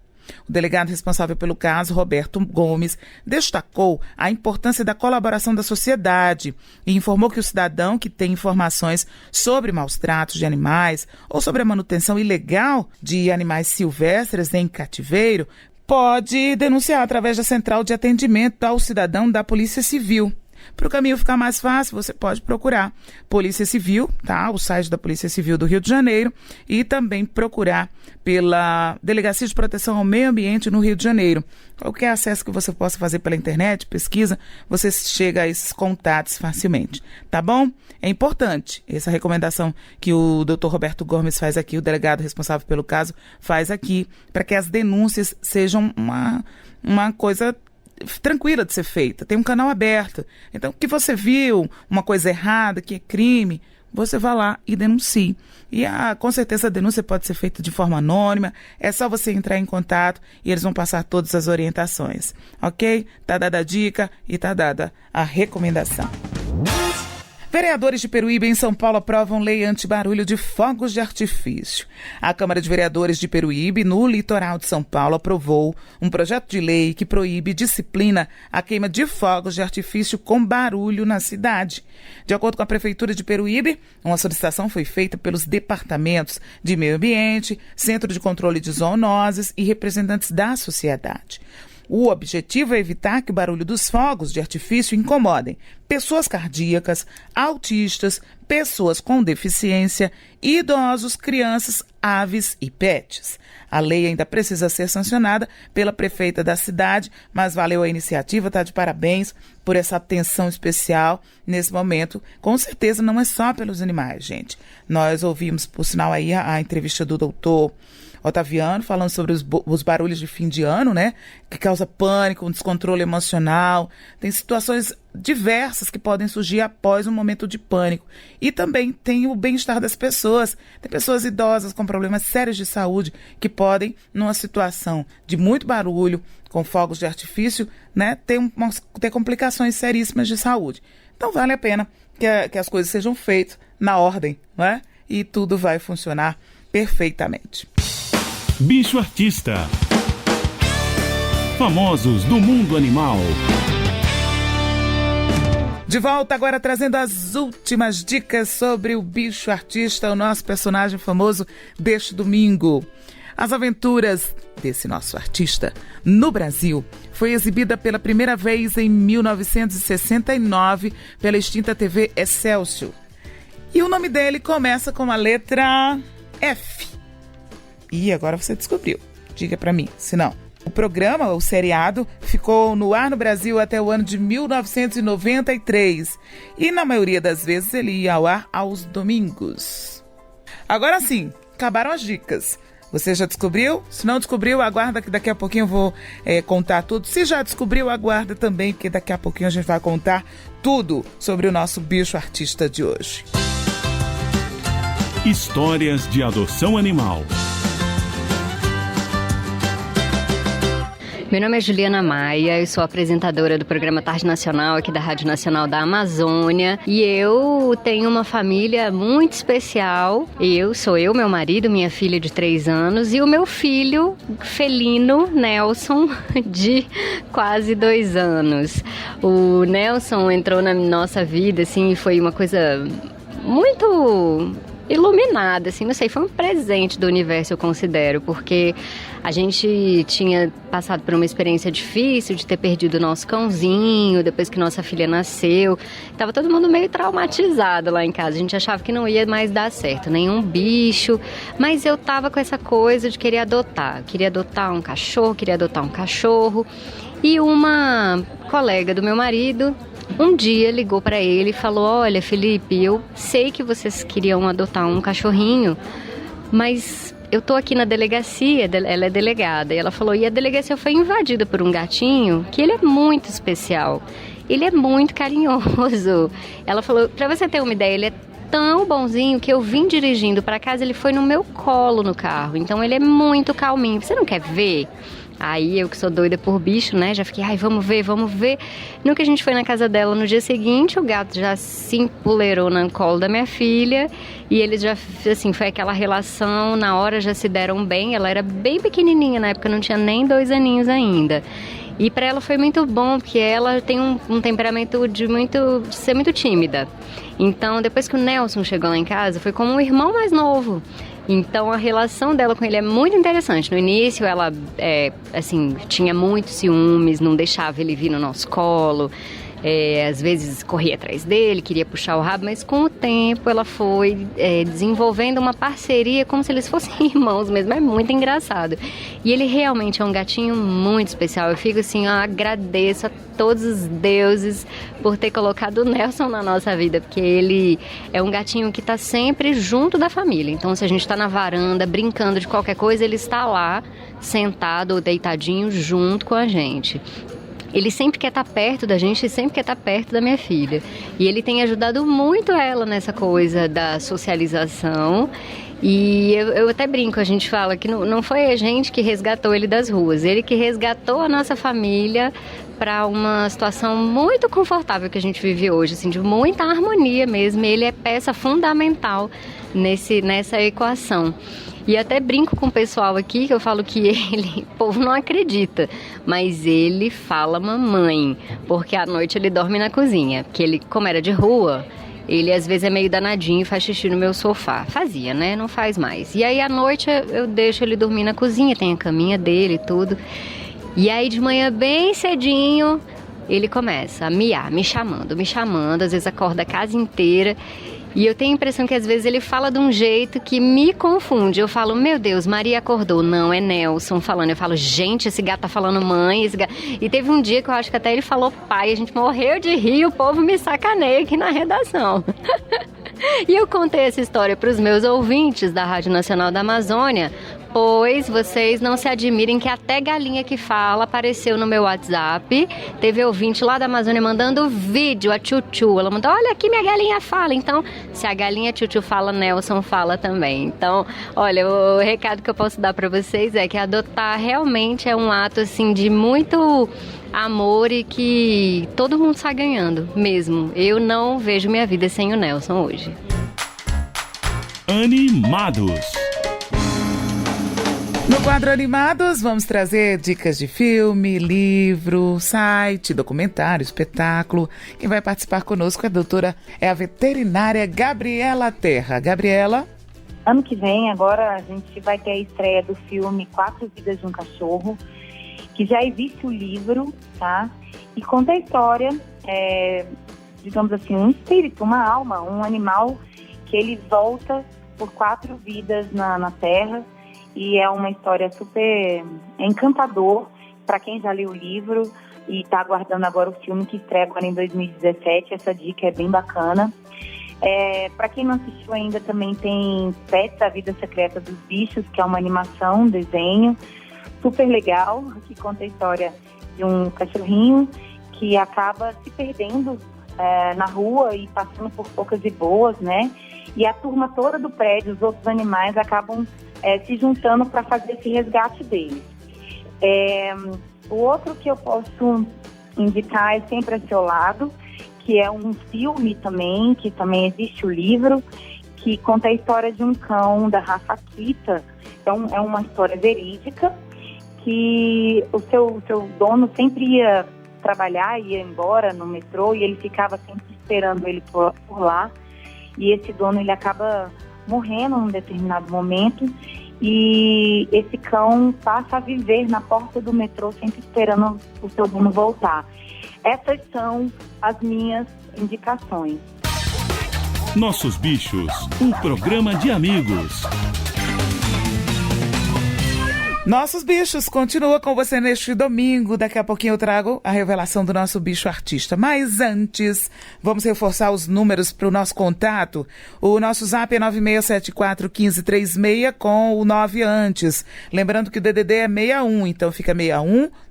O delegado responsável pelo caso, Roberto Gomes, destacou a importância da colaboração da sociedade e informou que o cidadão que tem informações sobre maus tratos de animais ou sobre a manutenção ilegal de animais silvestres em cativeiro pode denunciar através da Central de Atendimento ao Cidadão da Polícia Civil. Para o caminho ficar mais fácil, você pode procurar Polícia Civil, tá? O site da Polícia Civil do Rio de Janeiro, e também procurar pela Delegacia de Proteção ao Meio Ambiente no Rio de Janeiro. Qualquer acesso que você possa fazer pela internet, pesquisa, você chega a esses contatos facilmente, tá bom? É importante essa recomendação que o Dr. Roberto Gomes faz aqui, o delegado responsável pelo caso faz aqui, para que as denúncias sejam uma coisa tranquila de ser feita. Tem um canal aberto. Então, que você viu uma coisa errada, que é crime, você vai lá e denuncie. E com certeza a denúncia pode ser feita de forma anônima, é só você entrar em contato e eles vão passar todas as orientações, ok? Tá dada a dica e tá dada a recomendação. Vereadores de Peruíbe, em São Paulo, aprovam lei anti-barulho de fogos de artifício. A Câmara de Vereadores de Peruíbe, no litoral de São Paulo, aprovou um projeto de lei que proíbe e disciplina a queima de fogos de artifício com barulho na cidade. De acordo com a Prefeitura de Peruíbe, uma solicitação foi feita pelos departamentos de Meio Ambiente, Centro de Controle de Zoonoses e representantes da sociedade. O objetivo é evitar que o barulho dos fogos de artifício incomodem pessoas cardíacas, autistas, pessoas com deficiência, idosos, crianças, aves e pets. A lei ainda precisa ser sancionada pela prefeita da cidade, mas valeu a iniciativa, está de parabéns por essa atenção especial nesse momento. Com certeza não é só pelos animais, gente. Nós ouvimos, por sinal, aí a entrevista do doutor Otaviano, falando sobre os barulhos de fim de ano, né? Que causa pânico, um descontrole emocional. Tem situações diversas que podem surgir após um momento de pânico. E também tem o bem-estar das pessoas. Tem pessoas idosas com problemas sérios de saúde que podem, numa situação de muito barulho, com fogos de artifício, né? Ter complicações seríssimas de saúde. Então vale a pena que as coisas sejam feitas na ordem, né? E tudo vai funcionar perfeitamente. Bicho Artista. Famosos do mundo animal. De volta agora trazendo as últimas dicas sobre o Bicho Artista, o nosso personagem famoso deste domingo. As aventuras desse nosso artista no Brasil foi exibida pela primeira vez em 1969 pela extinta TV Excelsior. E o nome dele começa com a letra F. E agora você descobriu. Diga pra mim, se não. O programa, o seriado, ficou no ar no Brasil até o ano de 1993. E na maioria das vezes ele ia ao ar aos domingos. Agora sim, acabaram as dicas. Você já descobriu? Se não descobriu, aguarda que daqui a pouquinho eu vou contar tudo. Se já descobriu, aguarda também, porque daqui a pouquinho a gente vai contar tudo sobre o nosso bicho artista de hoje. Histórias de adoção animal. Meu nome é Juliana Maia, eu sou apresentadora do programa Tarde Nacional aqui da Rádio Nacional da Amazônia e eu tenho uma família muito especial. Sou eu, meu marido, minha filha de 3 anos e o meu filho felino, Nelson, de quase 2 anos. O Nelson entrou na nossa vida, assim, foi uma coisa muito iluminada, assim, não sei, foi um presente do universo, eu considero, porque a gente tinha passado por uma experiência difícil de ter perdido o nosso cãozinho, depois que nossa filha nasceu. Tava todo mundo meio traumatizado lá em casa, a gente achava que não ia mais dar certo, nenhum bicho, mas eu tava com essa coisa de querer adotar. Queria adotar um cachorro, e uma colega do meu marido um dia ligou para ele e falou: olha, Felipe, eu sei que vocês queriam adotar um cachorrinho, mas eu tô aqui na delegacia, ela é delegada, e ela falou, e a delegacia foi invadida por um gatinho que ele é muito especial, ele é muito carinhoso. Ela falou, para você ter uma ideia, ele é tão bonzinho que eu vim dirigindo para casa, ele foi no meu colo no carro, então ele é muito calminho, você não quer ver? Aí eu que sou doida por bicho, né? Já fiquei, ai, vamos ver. No que a gente foi na casa dela no dia seguinte, o gato já se empoleirou no colo da minha filha. E eles já, assim, foi aquela relação, na hora já se deram bem. Ela era bem pequenininha, na época não tinha nem 2 aninhos ainda. E para ela foi muito bom, porque ela tem um temperamento de ser muito tímida. Então, depois que o Nelson chegou lá em casa, foi como um irmão mais novo. Então, a relação dela com ele é muito interessante. No início, ela, tinha muitos ciúmes, não deixava ele vir no nosso colo. Às vezes corria atrás dele, queria puxar o rabo, mas com o tempo ela foi desenvolvendo uma parceria como se eles fossem irmãos mesmo, é muito engraçado. E ele realmente é um gatinho muito especial, eu fico assim, eu agradeço a todos os deuses por ter colocado o Nelson na nossa vida, porque ele é um gatinho que está sempre junto da família, então se a gente está na varanda brincando de qualquer coisa, ele está lá sentado ou deitadinho junto com a gente. Ele sempre quer estar perto da gente e sempre quer estar perto da minha filha. E ele tem ajudado muito ela nessa coisa da socialização. E eu até brinco, a gente fala que não foi a gente que resgatou ele das ruas. Ele que resgatou a nossa família para uma situação muito confortável que a gente vive hoje, assim, de muita harmonia mesmo. Ele é peça fundamental nessa equação. E até brinco com o pessoal aqui, que eu falo que o povo não acredita, mas ele fala mamãe, porque à noite ele dorme na cozinha, porque ele, como era de rua, ele às vezes é meio danadinho e faz xixi no meu sofá. Fazia, né? Não faz mais. E aí à noite eu deixo ele dormir na cozinha, tem a caminha dele e tudo. E aí de manhã bem cedinho, ele começa a miar, me chamando, às vezes acorda a casa inteira. E eu tenho a impressão que às vezes ele fala de um jeito que me confunde. Eu falo, meu Deus, Maria acordou. Não, é Nelson falando. Eu falo, gente, esse gato tá falando mãe. E teve um dia que eu acho que até ele falou pai. A gente morreu de rir, o povo me sacaneia aqui na redação. E eu contei essa história para os meus ouvintes da Rádio Nacional da Amazônia, pois vocês não se admirem que até galinha que fala apareceu no meu WhatsApp. Teve ouvinte lá da Amazônia mandando vídeo, a Tchutchu. Ela mandou, olha aqui minha galinha fala. Então, se a galinha Tchutchu fala, Nelson fala também. Então, olha, o recado que eu posso dar para vocês é que adotar realmente é um ato assim de muito amor e que todo mundo está ganhando mesmo. Eu não vejo minha vida sem o Nelson hoje. Animados. No quadro Animados, vamos trazer dicas de filme, livro, site, documentário, espetáculo. Quem vai participar conosco é a veterinária Gabriela Terra. Gabriela? Ano que vem, agora, a gente vai ter a estreia do filme 4 Vidas de um Cachorro, que já existe o livro, tá? E conta a história, digamos assim, um espírito, uma alma, um animal que ele volta por 4 vidas na Terra. E é uma história super encantador para quem já leu o livro e está aguardando agora o filme que estreia agora em 2017. Essa dica é bem bacana. Para quem não assistiu ainda, também tem Pets, a Vida Secreta dos Bichos, que é uma animação, um desenho super legal, que conta a história de um cachorrinho que acaba se perdendo na rua e passando por poucas e boas, né? E a turma toda do prédio, os outros animais, acabam se juntando para fazer esse resgate deles. O outro que eu posso indicar é Sempre a Seu Lado, que é um filme também, que também existe o livro, que conta a história de um cão da raça Akita. Então, é uma história verídica, que o seu dono sempre ia trabalhar, ia embora no metrô, e ele ficava sempre esperando ele por lá. E esse dono, ele acaba morrendo num determinado momento, e esse cão passa a viver na porta do metrô sempre esperando o seu dono voltar. Essas são as minhas indicações. Nossos Bichos, um programa de amigos. Nossos Bichos continua com você neste domingo. Daqui a pouquinho eu trago a revelação do nosso bicho artista. Mas antes, vamos reforçar os números para o nosso contato. O nosso zap é 9674-1536 com o 9 antes. Lembrando que o DDD é 61, então fica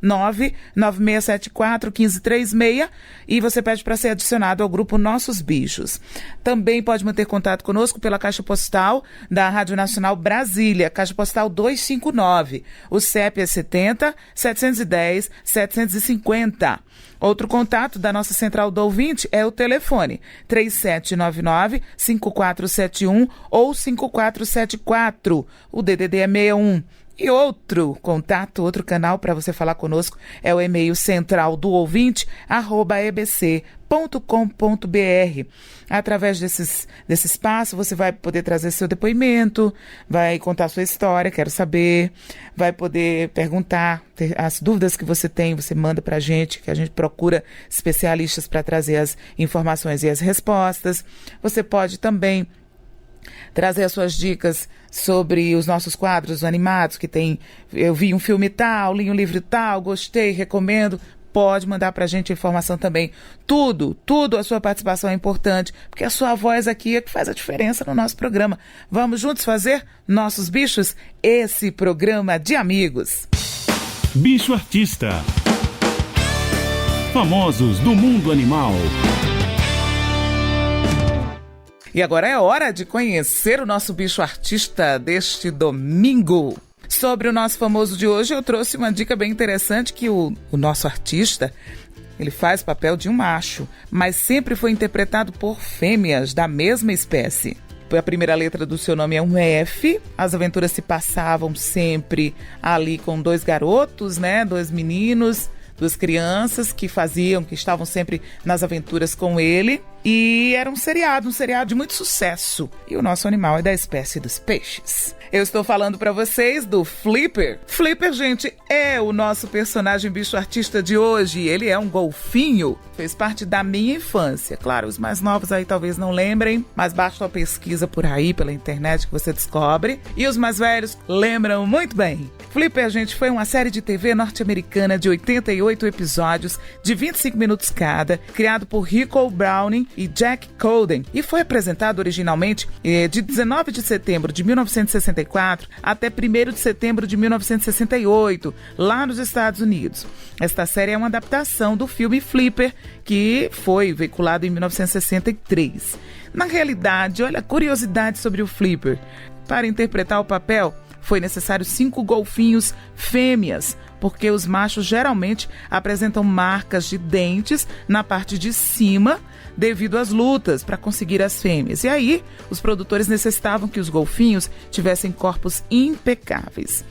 6199674-1536 e você pede para ser adicionado ao grupo Nossos Bichos. Também pode manter contato conosco pela caixa postal da Rádio Nacional Brasília, caixa postal 259. dele. O CEP é 70-710-750. Outro contato da nossa central do ouvinte é o telefone 3799-5471 ou 5474. O DDD é 61. E outro contato, outro canal para você falar conosco é o e-mail centraldoouvinte@ebc.com.br. Através desse espaço você vai poder trazer seu depoimento, vai contar sua história, quero saber, vai poder perguntar as dúvidas que você tem, você manda para a gente, que a gente procura especialistas para trazer as informações e as respostas. Você pode também trazer as suas dicas sobre os nossos quadros animados, que tem, eu vi um filme tal, li um livro tal, gostei, recomendo. Pode mandar pra gente informação também. Tudo, a sua participação é importante, porque a sua voz aqui é que faz a diferença no nosso programa. Vamos juntos fazer Nossos Bichos, esse programa de amigos. Bicho Artista. Famosos do mundo animal. E agora é hora de conhecer o nosso bicho artista deste domingo. Sobre o nosso famoso de hoje, eu trouxe uma dica bem interessante que o nosso artista, ele faz papel de um macho, mas sempre foi interpretado por fêmeas da mesma espécie. A primeira letra do seu nome é um F, as aventuras se passavam sempre ali com dois garotos, né, dois meninos, duas crianças que estavam sempre nas aventuras com ele. E era um seriado de muito sucesso. E o nosso animal é da espécie dos peixes. Eu estou falando para vocês do Flipper. Flipper, gente, é o nosso personagem bicho artista de hoje. Ele é um golfinho. Fez parte da minha infância. Claro, os mais novos aí talvez não lembrem, mas basta uma pesquisa por aí, pela internet, que você descobre. E os mais velhos lembram muito bem. Flipper, gente, foi uma série de TV norte-americana de 88 episódios, de 25 minutos cada, criado por Rico Browning e Jack Cowden, e foi apresentado originalmente de 19 de setembro de 1964 até 1º de setembro de 1968, lá nos Estados Unidos. Esta série é uma adaptação do filme Flipper, que foi veiculado em 1963. Na realidade, olha a curiosidade sobre o Flipper. Para interpretar o papel, foi necessário 5 golfinhos fêmeas, porque os machos geralmente apresentam marcas de dentes na parte de cima devido às lutas para conseguir as fêmeas. E aí, os produtores necessitavam que os golfinhos tivessem corpos impecáveis.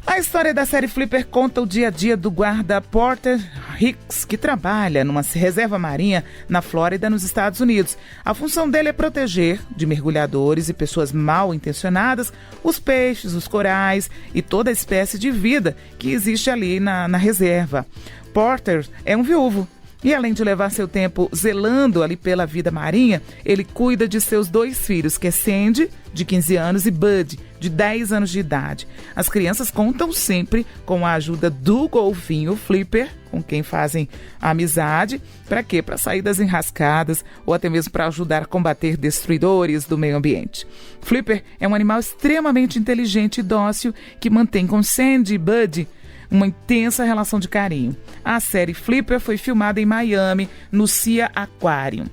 A história da série Flipper conta o dia a dia do guarda Porter Hicks, que trabalha numa reserva marinha na Flórida, nos Estados Unidos. A função dele é proteger de mergulhadores e pessoas mal intencionadas os peixes, os corais e toda a espécie de vida que existe ali na reserva. Porter é um viúvo. E além de levar seu tempo zelando ali pela vida marinha, ele cuida de seus 2 filhos, que é Sandy, de 15 anos, e Bud, de 10 anos de idade. As crianças contam sempre com a ajuda do golfinho Flipper, com quem fazem amizade. Para quê? Para sair das enrascadas ou até mesmo para ajudar a combater destruidores do meio ambiente. Flipper é um animal extremamente inteligente e dócil que mantém com Sandy e Bud uma intensa relação de carinho. A série Flipper foi filmada em Miami, no Sea Aquarium.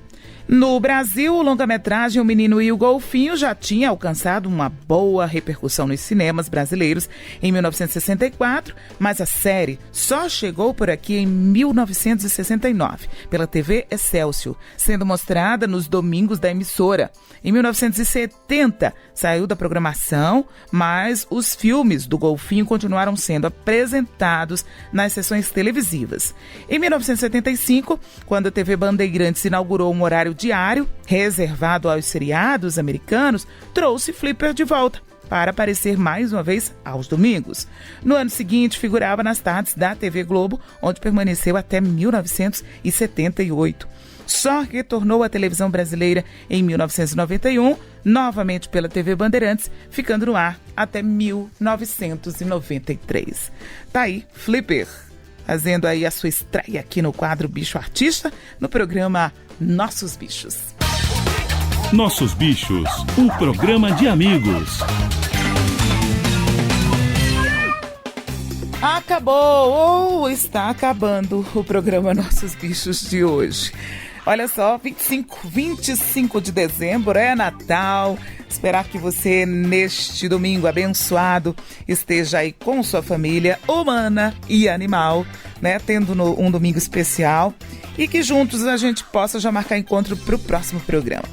No Brasil, o longa-metragem O Menino e o Golfinho já tinha alcançado uma boa repercussão nos cinemas brasileiros em 1964, mas a série só chegou por aqui em 1969, pela TV Excelsior, sendo mostrada nos domingos da emissora. Em 1970, saiu da programação, mas os filmes do Golfinho continuaram sendo apresentados nas sessões televisivas. Em 1975, quando a TV Bandeirantes inaugurou um horário diário, reservado aos seriados americanos, trouxe Flipper de volta para aparecer mais uma vez aos domingos. No ano seguinte, figurava nas tardes da TV Globo, onde permaneceu até 1978. Só retornou à televisão brasileira em 1991, novamente pela TV Bandeirantes, ficando no ar até 1993. Tá aí, Flipper, fazendo aí a sua estreia aqui no quadro Bicho Artista, no programa Nossos Bichos. Nossos Bichos, um programa de amigos. Acabou ou está acabando o programa Nossos Bichos de hoje. Olha só, 25 de dezembro é Natal, Esperar que você, neste domingo abençoado, esteja aí com sua família humana e animal, né? Tendo um domingo especial e que juntos a gente possa já marcar encontro para o próximo programa.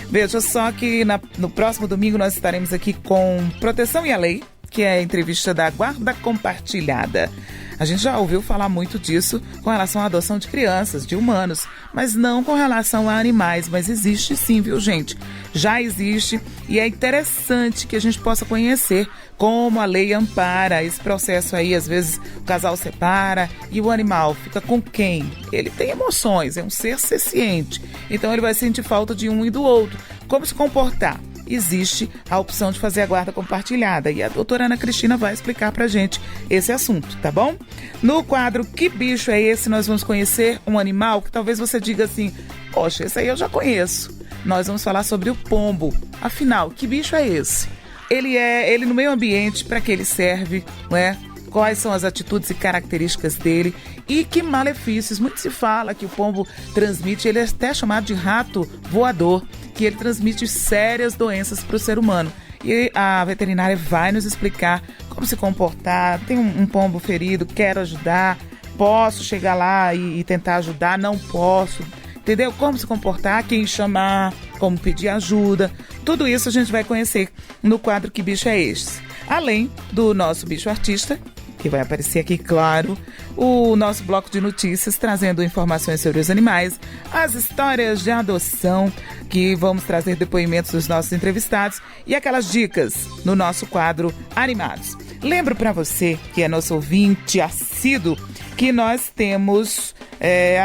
Veja só que no próximo domingo nós estaremos aqui com Proteção e a Lei, que é a entrevista da Guarda Compartilhada. A gente já ouviu falar muito disso com relação à adoção de crianças, de humanos, mas não com relação a animais, mas existe sim, viu, gente? Já existe e é interessante que a gente possa conhecer como a lei ampara esse processo aí. Às vezes o casal separa e o animal fica com quem? Ele tem emoções, é um ser senciente, então ele vai sentir falta de um e do outro. Como se comportar? Existe a opção de fazer a guarda compartilhada e a doutora Ana Cristina vai explicar pra gente esse assunto, tá bom? No quadro Que Bicho é Esse? Nós vamos conhecer um animal que talvez você diga assim, poxa, esse aí eu já conheço. Nós vamos falar sobre o pombo. Afinal, que bicho é esse? Ele no meio ambiente, para que ele serve, não é? Quais são as atitudes e características dele e que malefícios. Muito se fala que o pombo transmite, ele é até chamado de rato voador, que ele transmite sérias doenças para o ser humano. E a veterinária vai nos explicar como se comportar. Tem um pombo ferido, quero ajudar, posso chegar lá e tentar ajudar, não posso. Entendeu? Como se comportar, quem chamar, como pedir ajuda. Tudo isso a gente vai conhecer no quadro Que Bicho é Esse? Além do nosso bicho artista, que vai aparecer aqui, claro, o nosso bloco de notícias trazendo informações sobre os animais, as histórias de adoção, que vamos trazer depoimentos dos nossos entrevistados e aquelas dicas no nosso quadro Animados. Lembro para você, que é nosso ouvinte assíduo, que nós temos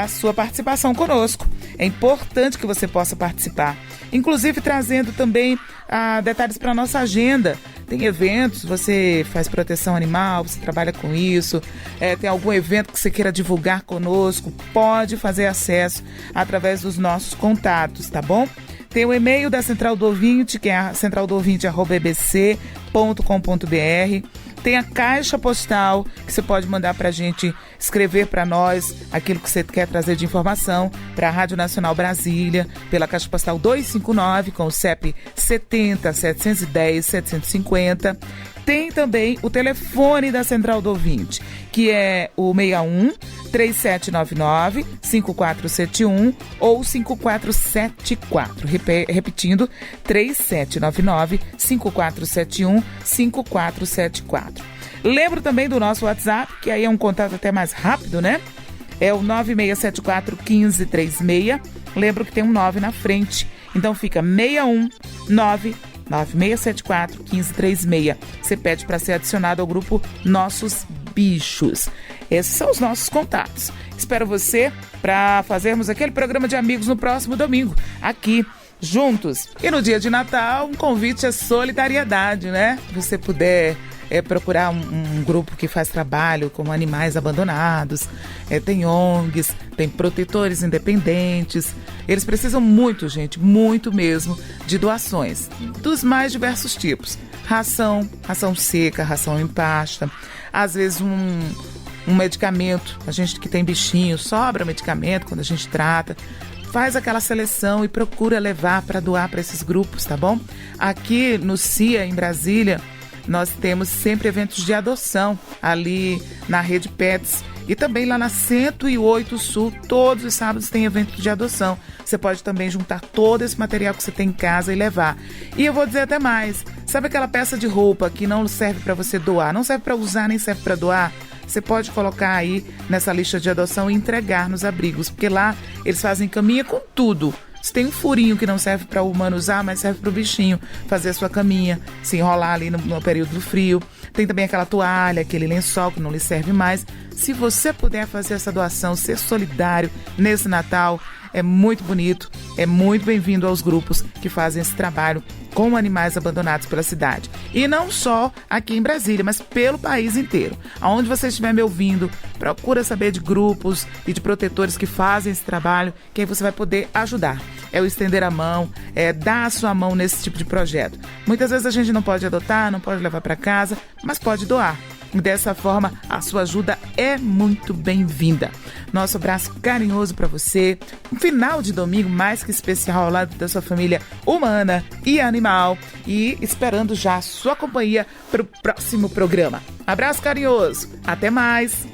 a sua participação conosco. É importante que você possa participar, inclusive trazendo também detalhes para a nossa agenda. Tem eventos, você faz proteção animal, você trabalha com isso, tem algum evento que você queira divulgar conosco, pode fazer acesso através dos nossos contatos, tá bom? Tem o e-mail da Central do Ouvinte, que é centraldouvinte@bbc.com.br. Tem a caixa postal, que você pode mandar para a gente, escrever para nós aquilo que você quer trazer de informação para a Rádio Nacional Brasília, pela caixa postal 259, com o CEP 70 710 750. Tem também o telefone da Central do Ouvinte, que é o 61 3799 5471 ou 5474. Repetindo, 3799 5471 5474. Lembro também do nosso WhatsApp, que aí é um contato até mais rápido, né? É o 9674 1536. Lembro que tem um 9 na frente. Então fica 619 9674 1536. Você pede para ser adicionado ao grupo Nossos Bichos. Esses são os nossos contatos. Espero você para fazermos aquele programa de amigos no próximo domingo, aqui juntos. E no dia de Natal, um convite à solidariedade, né? Se você puder procurar um grupo que faz trabalho com animais abandonados, tem ONGs, tem protetores independentes. Eles precisam muito, gente, muito mesmo, de doações dos mais diversos tipos. Ração seca, ração em pasta, às vezes um medicamento. A gente que tem bichinho, sobra medicamento quando a gente trata. Faz aquela seleção e procura levar para doar para esses grupos, tá bom? Aqui no CIA, em Brasília, nós temos sempre eventos de adoção ali na Rede Pets e também lá na 108 Sul, todos os sábados tem evento de adoção. Você pode também juntar todo esse material que você tem em casa e levar. E eu vou dizer até mais, sabe aquela peça de roupa que não serve para você doar, não serve para usar nem serve para doar? Você pode colocar aí nessa lista de adoção e entregar nos abrigos, porque lá eles fazem caminha com tudo. Se tem um furinho que não serve para o humano usar, mas serve para o bichinho fazer a sua caminha, se enrolar ali no período do frio. Tem também aquela toalha, aquele lençol que não lhe serve mais. Se você puder fazer essa doação, ser solidário nesse Natal, é muito bonito, é muito bem-vindo aos grupos que fazem esse trabalho com animais abandonados pela cidade. E não só aqui em Brasília, mas pelo país inteiro. Aonde você estiver me ouvindo, procura saber de grupos e de protetores que fazem esse trabalho, que aí você vai poder ajudar. É o estender a mão, é dar a sua mão nesse tipo de projeto. Muitas vezes a gente não pode adotar, não pode levar para casa, mas pode doar. e dessa forma a sua ajuda é muito bem-vinda. Nosso abraço carinhoso para você. Um final de domingo mais que especial ao lado da sua família humana e animal. E esperando já a sua companhia para o próximo programa. Abraço carinhoso. Até mais.